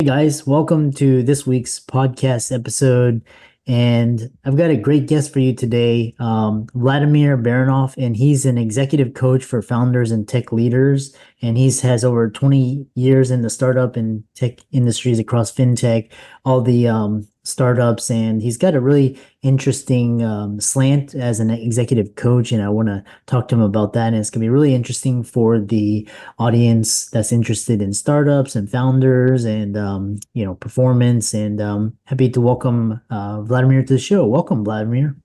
Hey guys, welcome to this week's podcast episode. And I've got a great guest for you today, Vladimir Baranov, and he's an executive coach for founders and tech leaders. And he's has over 20 years in the startup and tech industries across fintech, all the startups, and he's got a really interesting slant as an executive coach. And I want to talk to him about that. And it's going to be really interesting for the audience that's interested in startups and founders and performance. And happy to welcome Vladimir to the show. Welcome, Vladimir.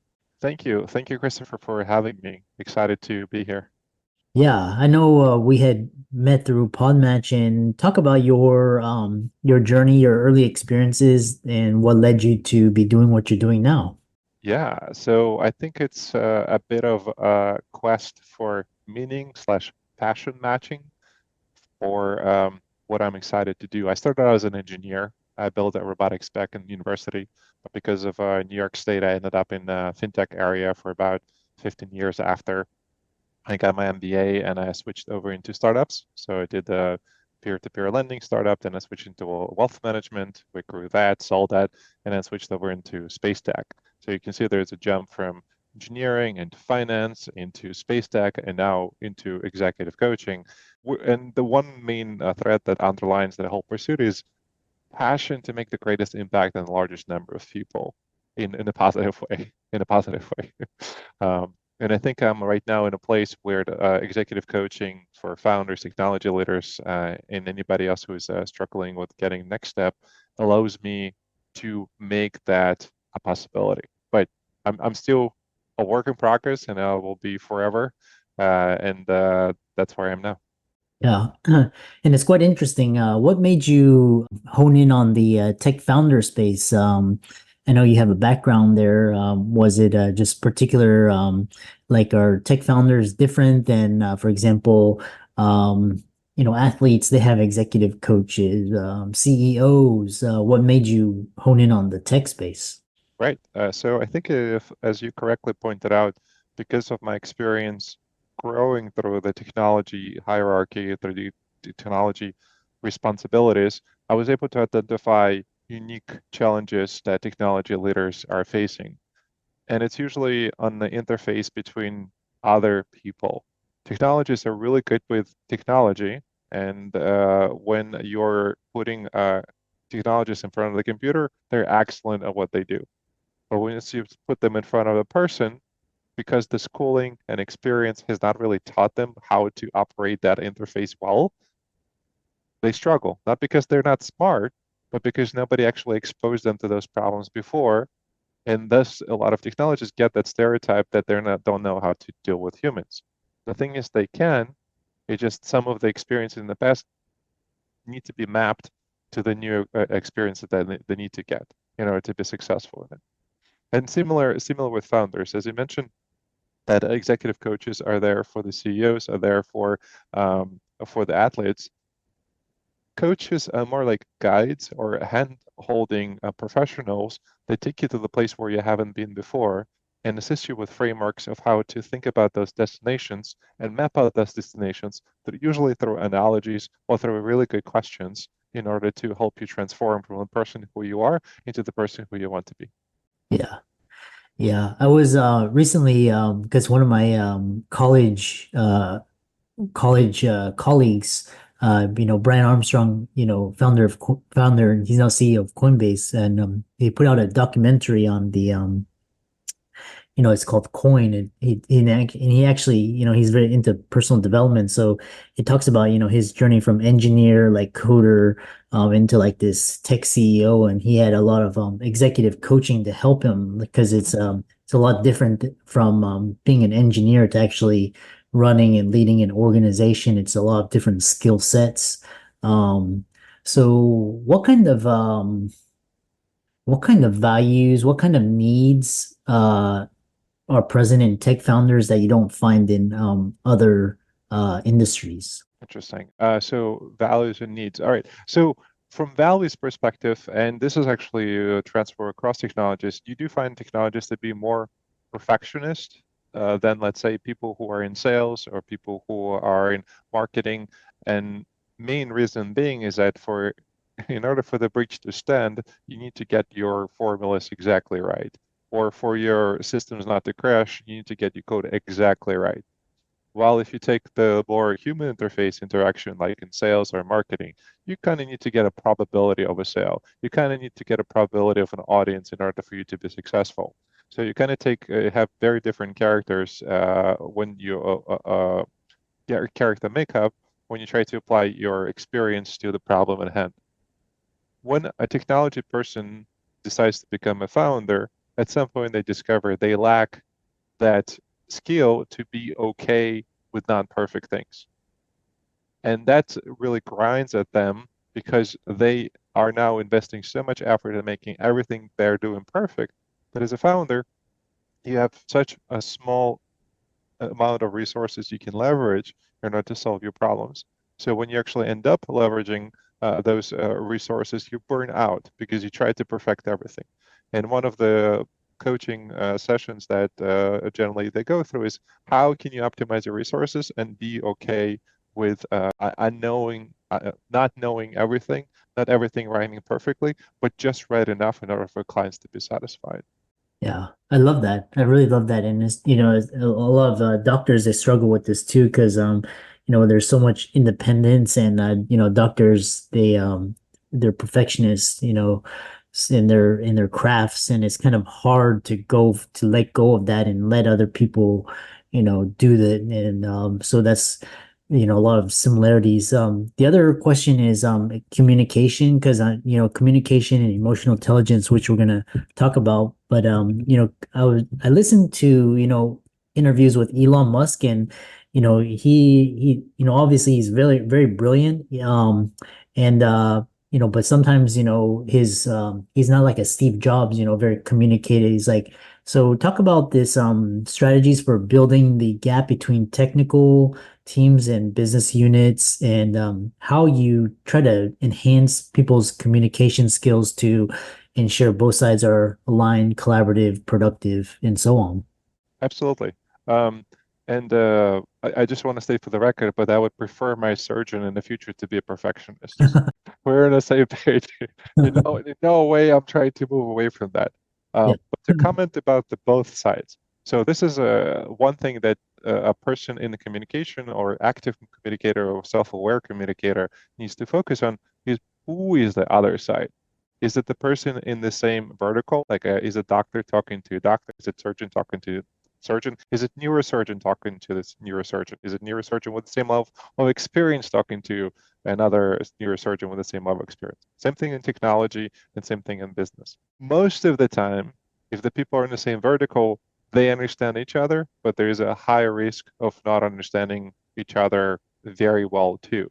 Thank you. Thank you, Christopher, for having me. Excited to be here. Yeah, I know we had met through Podmatch and talk about your journey, your early experiences, and what led you to be doing what you're doing now. Yeah, so I think it's a bit of a quest for meaning slash passion matching for what I'm excited to do. I started out as an engineer. I built a robotics back in university, but because of New York State, I ended up in the fintech area for about 15 years after I got my MBA, and I switched over into startups. So I did a peer-to-peer lending startup, then I switched into wealth management. We grew that, sold that, and then switched over into space tech. So you can see there's a jump from engineering into finance, into space tech, and now into executive coaching. And the one main thread that underlines that whole pursuit is passion to make the greatest impact on the largest number of people in a positive way, in a positive way. And I think I'm right now in a place where the, executive coaching for founders, technology leaders, and anybody else who is struggling with getting next step allows me to make that a possibility. But I'm still a work in progress, and I will be forever. And that's where I am now. Yeah, and it's quite interesting. What made you hone in on the tech founder space? I know you have a background there. Was it just particular, like are tech founders different than, for example, athletes, they have executive coaches, CEOs. What made you hone in on the tech space? Right. So I think if, as you correctly pointed out, because of my experience growing through the technology hierarchy, through the technology responsibilities, I was able to identify unique challenges that technology leaders are facing. And it's usually on the interface between other people. Technologists are really good with technology, and when you're putting technologists in front of the computer, they're excellent at what they do. But once you put them in front of a person, because the schooling and experience has not really taught them how to operate that interface well, they struggle. Not because they're not smart, but because nobody actually exposed them to those problems before. And thus, a lot of technologists get that stereotype that they're not don't know how to deal with humans. The thing is, they can. It's just some of the experiences in the past need to be mapped to the new experiences that they need to get in order to be successful in it. And similar with founders, as you mentioned, that executive coaches are there for the CEOs, are there for the athletes. Coaches are more like guides or hand-holding professionals that take you to the place where you haven't been before and assist you with frameworks of how to think about those destinations and map out those destinations, usually through analogies or through really good questions in order to help you transform from the person who you are into the person who you want to be. Yeah. Yeah, I was recently because one of my college colleagues, Brian Armstrong, founder, and he's now CEO of Coinbase, and he put out a documentary on the it's called Coin, and he actually, he's very into personal development, so it talks about, his journey from engineer, like coder, into like this tech CEO, and he had a lot of executive coaching to help him because it's a lot different from being an engineer to actually running and leading an organization. It's a lot of different skill sets. Um, so what kind of values, what kind of needs are present in tech founders that you don't find in other industries? Interesting. So values and needs. All right. So from values perspective, and this is actually a transfer across technologists, you do find technologists to be more perfectionist than, let's say, people who are in sales or people who are in marketing. And main reason being is that for in order for the bridge to stand, you need to get your formulas exactly right. Or for your systems not to crash, you need to get your code exactly right. While if you take the more human interface interaction, like in sales or marketing, you kind of need to get a probability of a sale. You kind of need to get a probability of an audience in order for you to be successful. So you kind of have very different characters when you character makeup when you try to apply your experience to the problem at hand. When a technology person decides to become a founder, at some point they discover they lack that skill to be okay with non-perfect things. And that really grinds at them because they are now investing so much effort in making everything they're doing perfect that as a founder, you have such a small amount of resources you can leverage in order to solve your problems. So when you actually end up leveraging those resources, you burn out because you try to perfect everything. And one of the coaching sessions that generally they go through is how can you optimize your resources and be okay with not knowing everything, not everything writing perfectly, but just right enough in order for clients to be satisfied. Yeah, I love that. I really love that. And it's, a lot of doctors, they struggle with this too, because there's so much independence and doctors, they're perfectionists, in their crafts, and it's kind of hard to let go of that and let other people, do that. And so that's a lot of similarities. The other question is communication, because communication and emotional intelligence, which we're gonna talk about. But I listened to interviews with Elon Musk, and he obviously he's very very brilliant. And but sometimes his he's not like a Steve Jobs, very communicated. He's like, so talk about this strategies for building the gap between technical teams and business units, and how you try to enhance people's communication skills to ensure both sides are aligned, collaborative, productive, and so on. Absolutely. Um, and I just want to state for the record, but I would prefer my surgeon in the future to be a perfectionist. We're on the same page. In no way I'm trying to move away from that. Yeah. But to comment about the both sides. So this is one thing that a person in the communication or active communicator or self-aware communicator needs to focus on is who is the other side? Is it the person in the same vertical? Like, is a doctor talking to a doctor? Is it surgeon talking to surgeon? Is it neurosurgeon talking to this neurosurgeon? Is it neurosurgeon with the same level of experience talking to another neurosurgeon with the same level of experience? Same thing in technology and same thing in business. Most of the time, if the people are in the same vertical, they understand each other, but there is a high risk of not understanding each other very well too.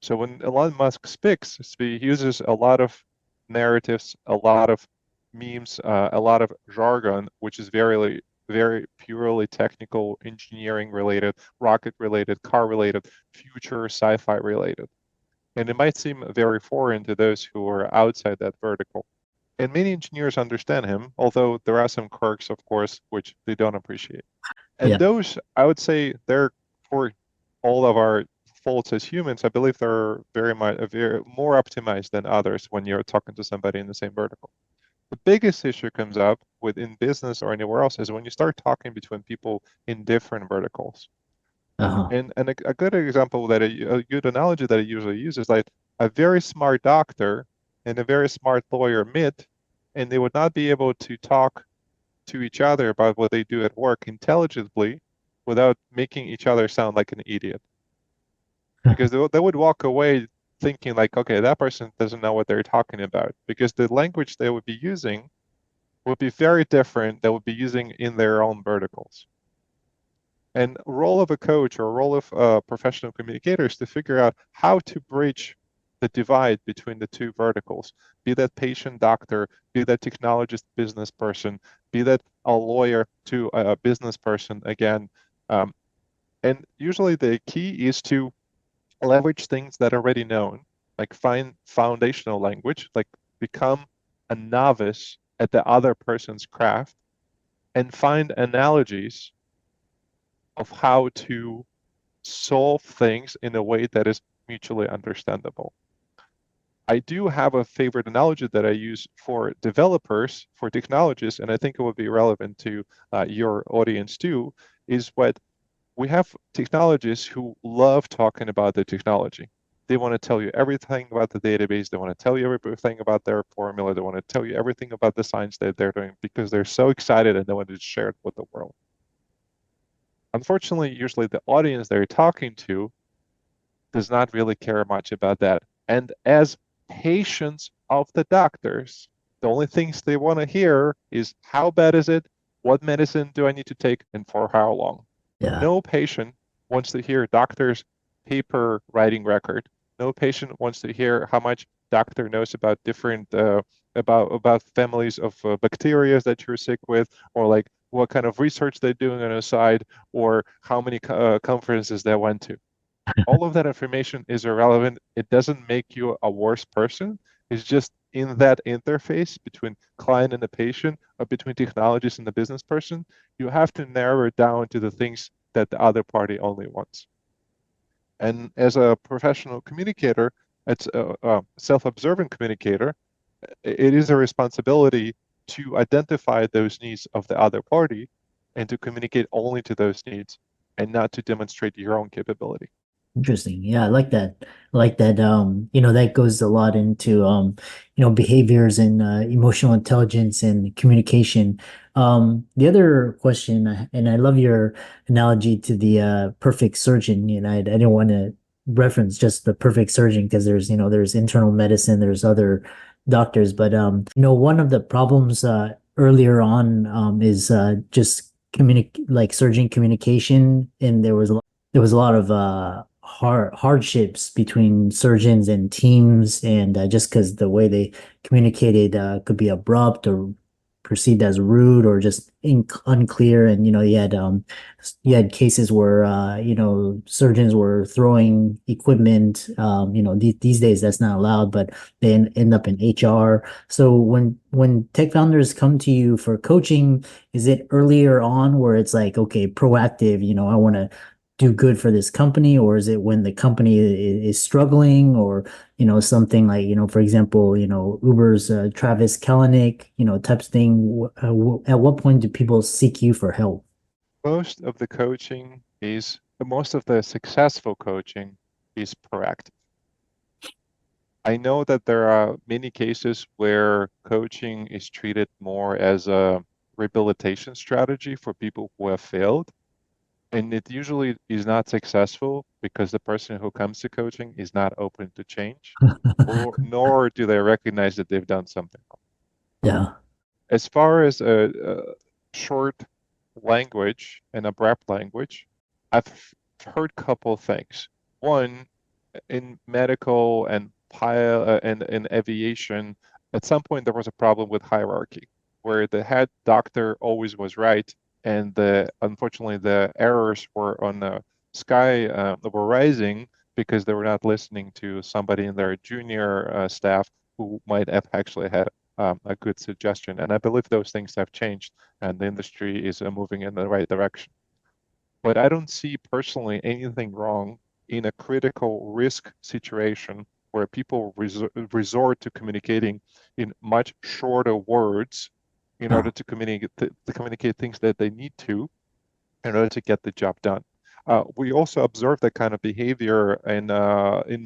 So when Elon Musk speaks, he uses a lot of narratives, a lot of memes, a lot of jargon, which is very purely technical, engineering related, rocket related, car related, future sci-fi related. And it might seem very foreign to those who are outside that vertical. And many engineers understand him, although there are some quirks, of course, which they don't appreciate. And Yeah. those, I would say, they're for all of our faults as humans. I believe they're very more optimized than others when you're talking to somebody in the same vertical. The biggest issue comes up within business or anywhere else is when you start talking between people in different verticals. Uh-huh. And a good example a good analogy that I usually use is like a very smart doctor and a very smart lawyer meet, and they would not be able to talk to each other about what they do at work intelligently without making each other sound like an idiot. Because they would walk away thinking like, okay, that person doesn't know what they're talking about. Because the language they would be using would be very different than would be using in their own verticals. And role of a coach or role of a professional communicator is to figure out how to bridge the divide between the two verticals. Be that patient doctor, be that technologist business person, be that a lawyer to a business person again. And usually the key is to leverage things that are already known, like find foundational language, like become a novice at the other person's craft, and find analogies of how to solve things in a way that is mutually understandable. I do have a favorite analogy that I use for developers, for technologists, and I think it would be relevant to your audience too, is what we have technologists who love talking about the technology. They want to tell you everything about the database. They want to tell you everything about their formula. They want to tell you everything about the science that they're doing because they're so excited and they want to share it with the world. Unfortunately, usually the audience they're talking to does not really care much about that. And as patients of the doctors, the only things they want to hear is how bad is it? What medicine do I need to take and for how long? Yeah. No patient wants to hear doctor's paper writing record. No patient wants to hear how much doctor knows about different about families of bacteria that you're sick with, or like what kind of research they're doing on a side, or how many conferences they went to. All of that information is irrelevant. It doesn't make you a worse person. It's just in that interface between client and the patient, or between technologist and the business person, you have to narrow it down to the things that the other party only wants. And as a professional communicator, it's a self-observant communicator, it is a responsibility to identify those needs of the other party and to communicate only to those needs and not to demonstrate your own capability. Interesting. Yeah, I like that. I like that. That goes a lot into behaviors and emotional intelligence and communication. The other question, and I love your analogy to the perfect surgeon. I didn't want to reference just the perfect surgeon because there's internal medicine, there's other doctors, but one of the problems earlier on is just like surgeon communication, and there was a lot of hardships between surgeons and teams, and just because the way they communicated could be abrupt or perceived as rude or just unclear. And you had cases where surgeons were throwing equipment. These days that's not allowed, but they end up in HR. So when tech founders come to you for coaching, is it earlier on where it's like, okay, proactive, I want to do good for this company, or is it when the company is struggling, or something like, for example, Uber's Travis Kalanick, types of thing. At what point do people seek you for help? Most of the successful coaching is proactive. I know that there are many cases where coaching is treated more as a rehabilitation strategy for people who have failed. And it usually is not successful because the person who comes to coaching is not open to change, or nor do they recognize that they've done something wrong. Yeah. As far as a short language and abrupt language, I've heard a couple things. One, in medical and and in aviation, at some point there was a problem with hierarchy, where the head doctor always was right, and unfortunately the errors were on the sky, were rising because they were not listening to somebody in their junior staff who might have actually had a good suggestion. And I believe those things have changed, and the industry is moving in the right direction. But I don't see personally anything wrong in a critical risk situation where people resort to communicating in much shorter words in order Oh, to communicate things that they need to in order to get the job done. We also observe that kind of behavior in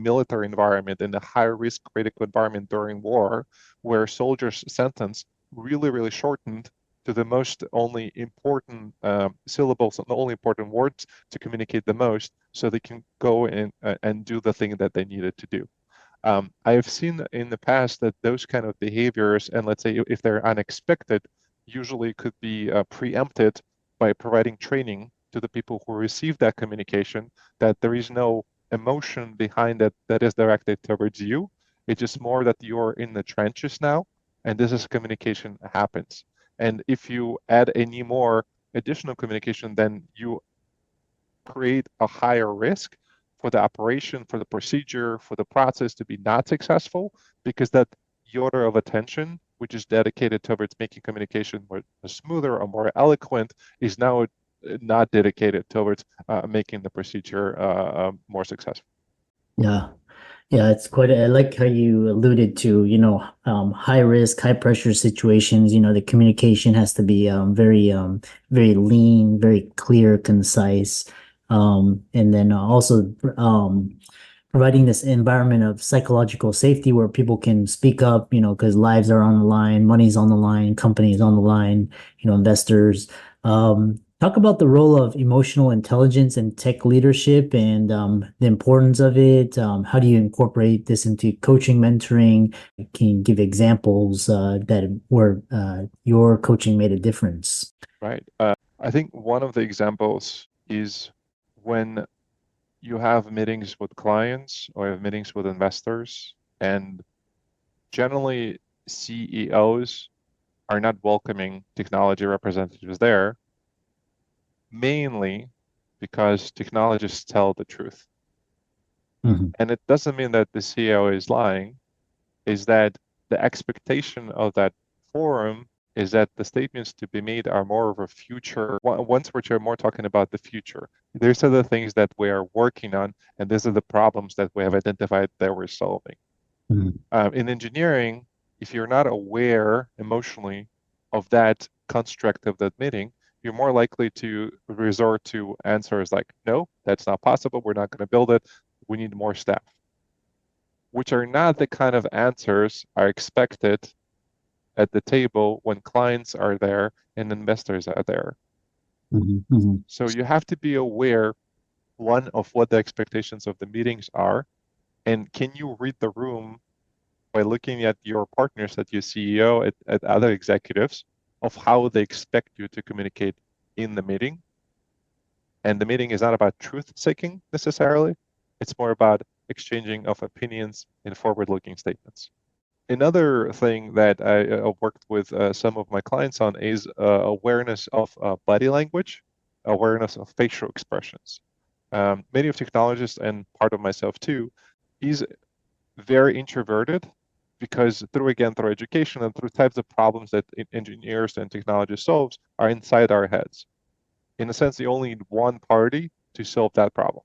military environment, in the high risk critical environment during war, where soldiers' sentence really, really shortened to the most only important syllables and the only important words to communicate the most, so they can go and do the thing that they needed to do. I have seen in the past that those kind of behaviors, and let's say if they're unexpected, usually could be preempted by providing training to the people who receive that communication, that there is no emotion behind it that is directed towards you. It's just more that you're in the trenches now, and this is communication happens. And if you add any more additional communication, then you create a higher risk for the operation, for the procedure, for the process to be not successful, because that iota of attention, which is dedicated towards making communication more smoother or more eloquent, is now not dedicated towards making the procedure more successful. yeah. Yeah, it's quite, I like how you alluded to, high risk, high pressure situations, the communication has to be very lean, very clear, concise. And then also providing this environment of psychological safety where people can speak up, because lives are on the line, money's on the line, companies on the line, investors. Talk about the role of emotional intelligence and tech leadership and the importance of it. How do you incorporate this into coaching, mentoring? Can you give examples that where your coaching made a difference? Right. I think one of the examples is when you have meetings with clients or you have meetings with investors, and generally CEOs are not welcoming technology representatives there, mainly because technologists tell the truth. Mhm. And it doesn't mean that the CEO is lying, is that the expectation of that forum is that the statements to be made are more of a future, ones which are more talking about the future. These are the things that we are working on, and these are the problems that we have identified that we're solving. Mhm. In engineering, if you're not aware emotionally of that construct of that meeting, you're more likely to resort to answers like, no, that's not possible. We're not going to build it. We need more staff, which are not the kind of answers are expected at the table when clients are there and investors are there. Mhm. Mhm. So you have to be aware, one, of what the expectations of the meetings are, and can you read the room by looking at your partners, at your CEO, at other executives, of how they expect you to communicate in the meeting. And the meeting is not about truth seeking necessarily. It's more about exchanging of opinions and forward-looking statements. Another thing that I worked with some of my clients on is awareness of body language, awareness of facial expressions. Many of technologists, and part of myself too, is very introverted because through education and through types of problems that engineers and technology solves are inside our heads. In a sense, you only need one party to solve that problem.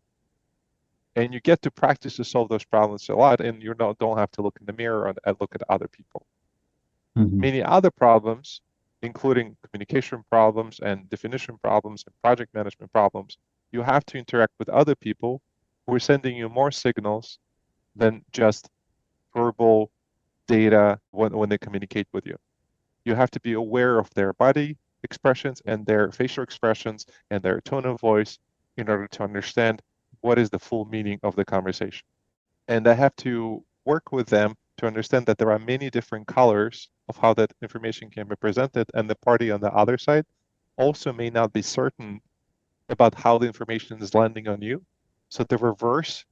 And you get to practice to solve those problems a lot, and you don't have to look in the mirror and look at other people. Mhm. Many other problems, including communication problems and definition problems and project management problems, you have to interact with other people who are sending you more signals than just verbal data when they communicate with you. You have to be aware of their body expressions and their facial expressions and their tone of voice in order to understand what is the full meaning of the conversation. And I have to work with them to understand that there are many different colors of how that information can be presented, and the party on the other side also may not be certain about how the information is landing on you. So the reverse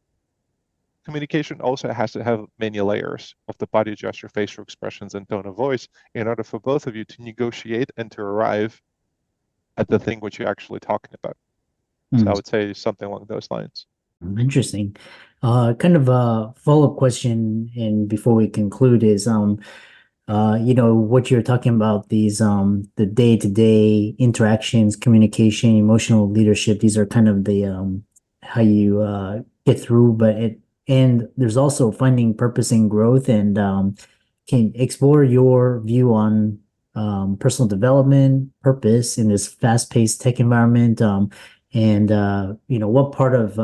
communication also has to have many layers of the body gesture, facial expressions, and tone of voice in order for both of you to negotiate and to arrive at the thing which you're actually talking about. So I would say something along those lines. Interesting. Kind of a follow-up question, and before we conclude is, what you're talking about, these, the day-to-day interactions, communication, emotional leadership, these are kind of the, how you, get through, and there's also finding purpose and growth and, can explore your view on, personal development, purpose in this fast-paced tech environment, and what part of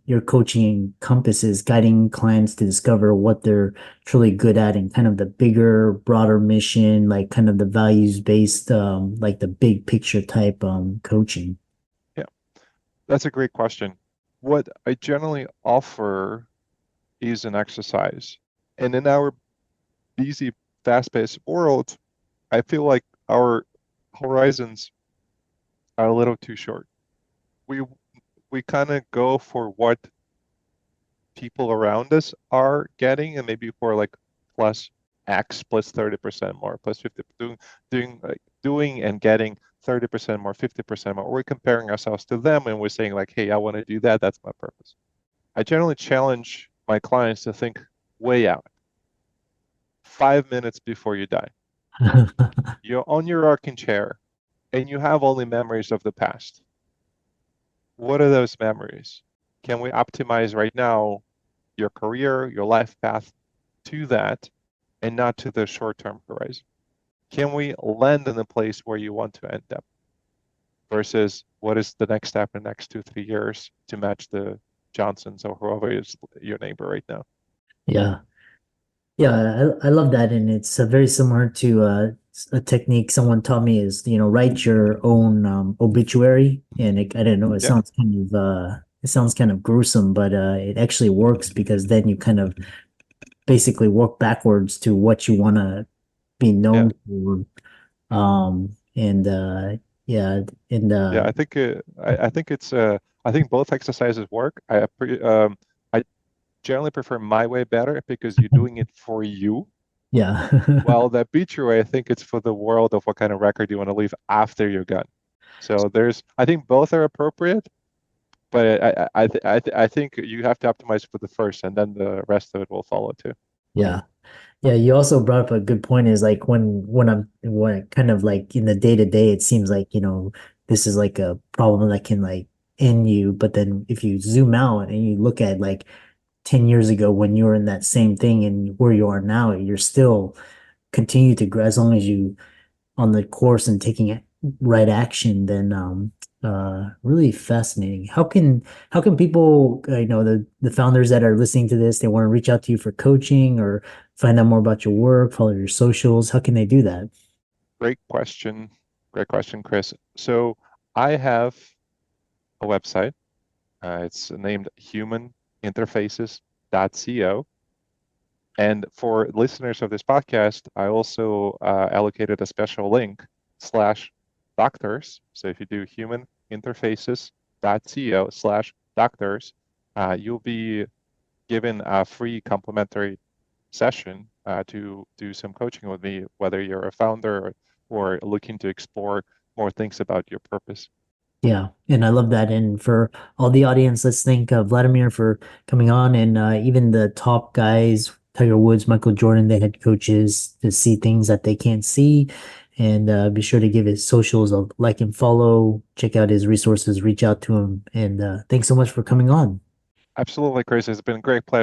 your coaching encompasses guiding clients to discover what they're truly good at and kind of the bigger, broader mission, like kind of the values-based, like the big picture type coaching. Yeah, that's a great question. What I generally offer is an exercise. And in our busy, fast-paced world, I feel like our horizons are a little too short. We we kind of go for what people around us are getting, and maybe for like plus X plus 30% more, plus 50, doing and getting 30% more, 50% more. We're comparing ourselves to them and we're saying like, hey, I want to do that. That's my purpose. I generally challenge my clients to think way out, 5 minutes before you die. You're on your rocking chair and you have only memories of the past. What are those memories? Can we optimize right now your career, your life path to that, and not to the short-term horizon? Can we land in the place where you want to end up versus what is the next step in the next 2, 3 years to match the Johnsons or whoever is your neighbor right now? Yeah. Yeah, I love that. And it's very similar to a technique someone taught me is, write your own obituary. And I don't know, Yeah, it sounds kind of gruesome, but it actually works because then you kind of basically work backwards to what you want to be yeah, known for. And yeah, and yeah. I think it's I think both exercises work. I generally prefer my way better because you're doing it for you. yeah. Well, that beat your way, I think it's for the world of what kind of record you want to leave after you're gone. So I think both are appropriate, but I think you have to optimize for the first, and then the rest of it will follow too. Yeah. Yeah, you also brought up a good point is like when kind of like in the day to day, it seems like, this is like a problem that can like end you. But then if you zoom out and you look at like 10 years ago when you were in that same thing and where you are now, you're still continue to grow as long as you on the course and taking right action, then really fascinating. How can people, the founders that are listening to this, they want to reach out to you for coaching or find out more about your work, follow your socials. How can they do that? Great question. Great question, Chris. So I have a website. It's named humaninterfaces.co. And for listeners of this podcast, I also allocated a special link /doctors. So if you do humaninterfaces.co/doctors, you'll be given a free complimentary session to do some coaching with me, whether you're a founder or looking to explore more things about your purpose. Yeah, and I love that. And for all the audience, let's thank Vladimir for coming on, and even the top guys, Tiger Woods, Michael Jordan, the head coaches, to see things that they can't see. And be sure to give his socials a like and follow. Check out his resources, reach out to him. And thanks so much for coming on. Absolutely, Chris. It's been a great pleasure.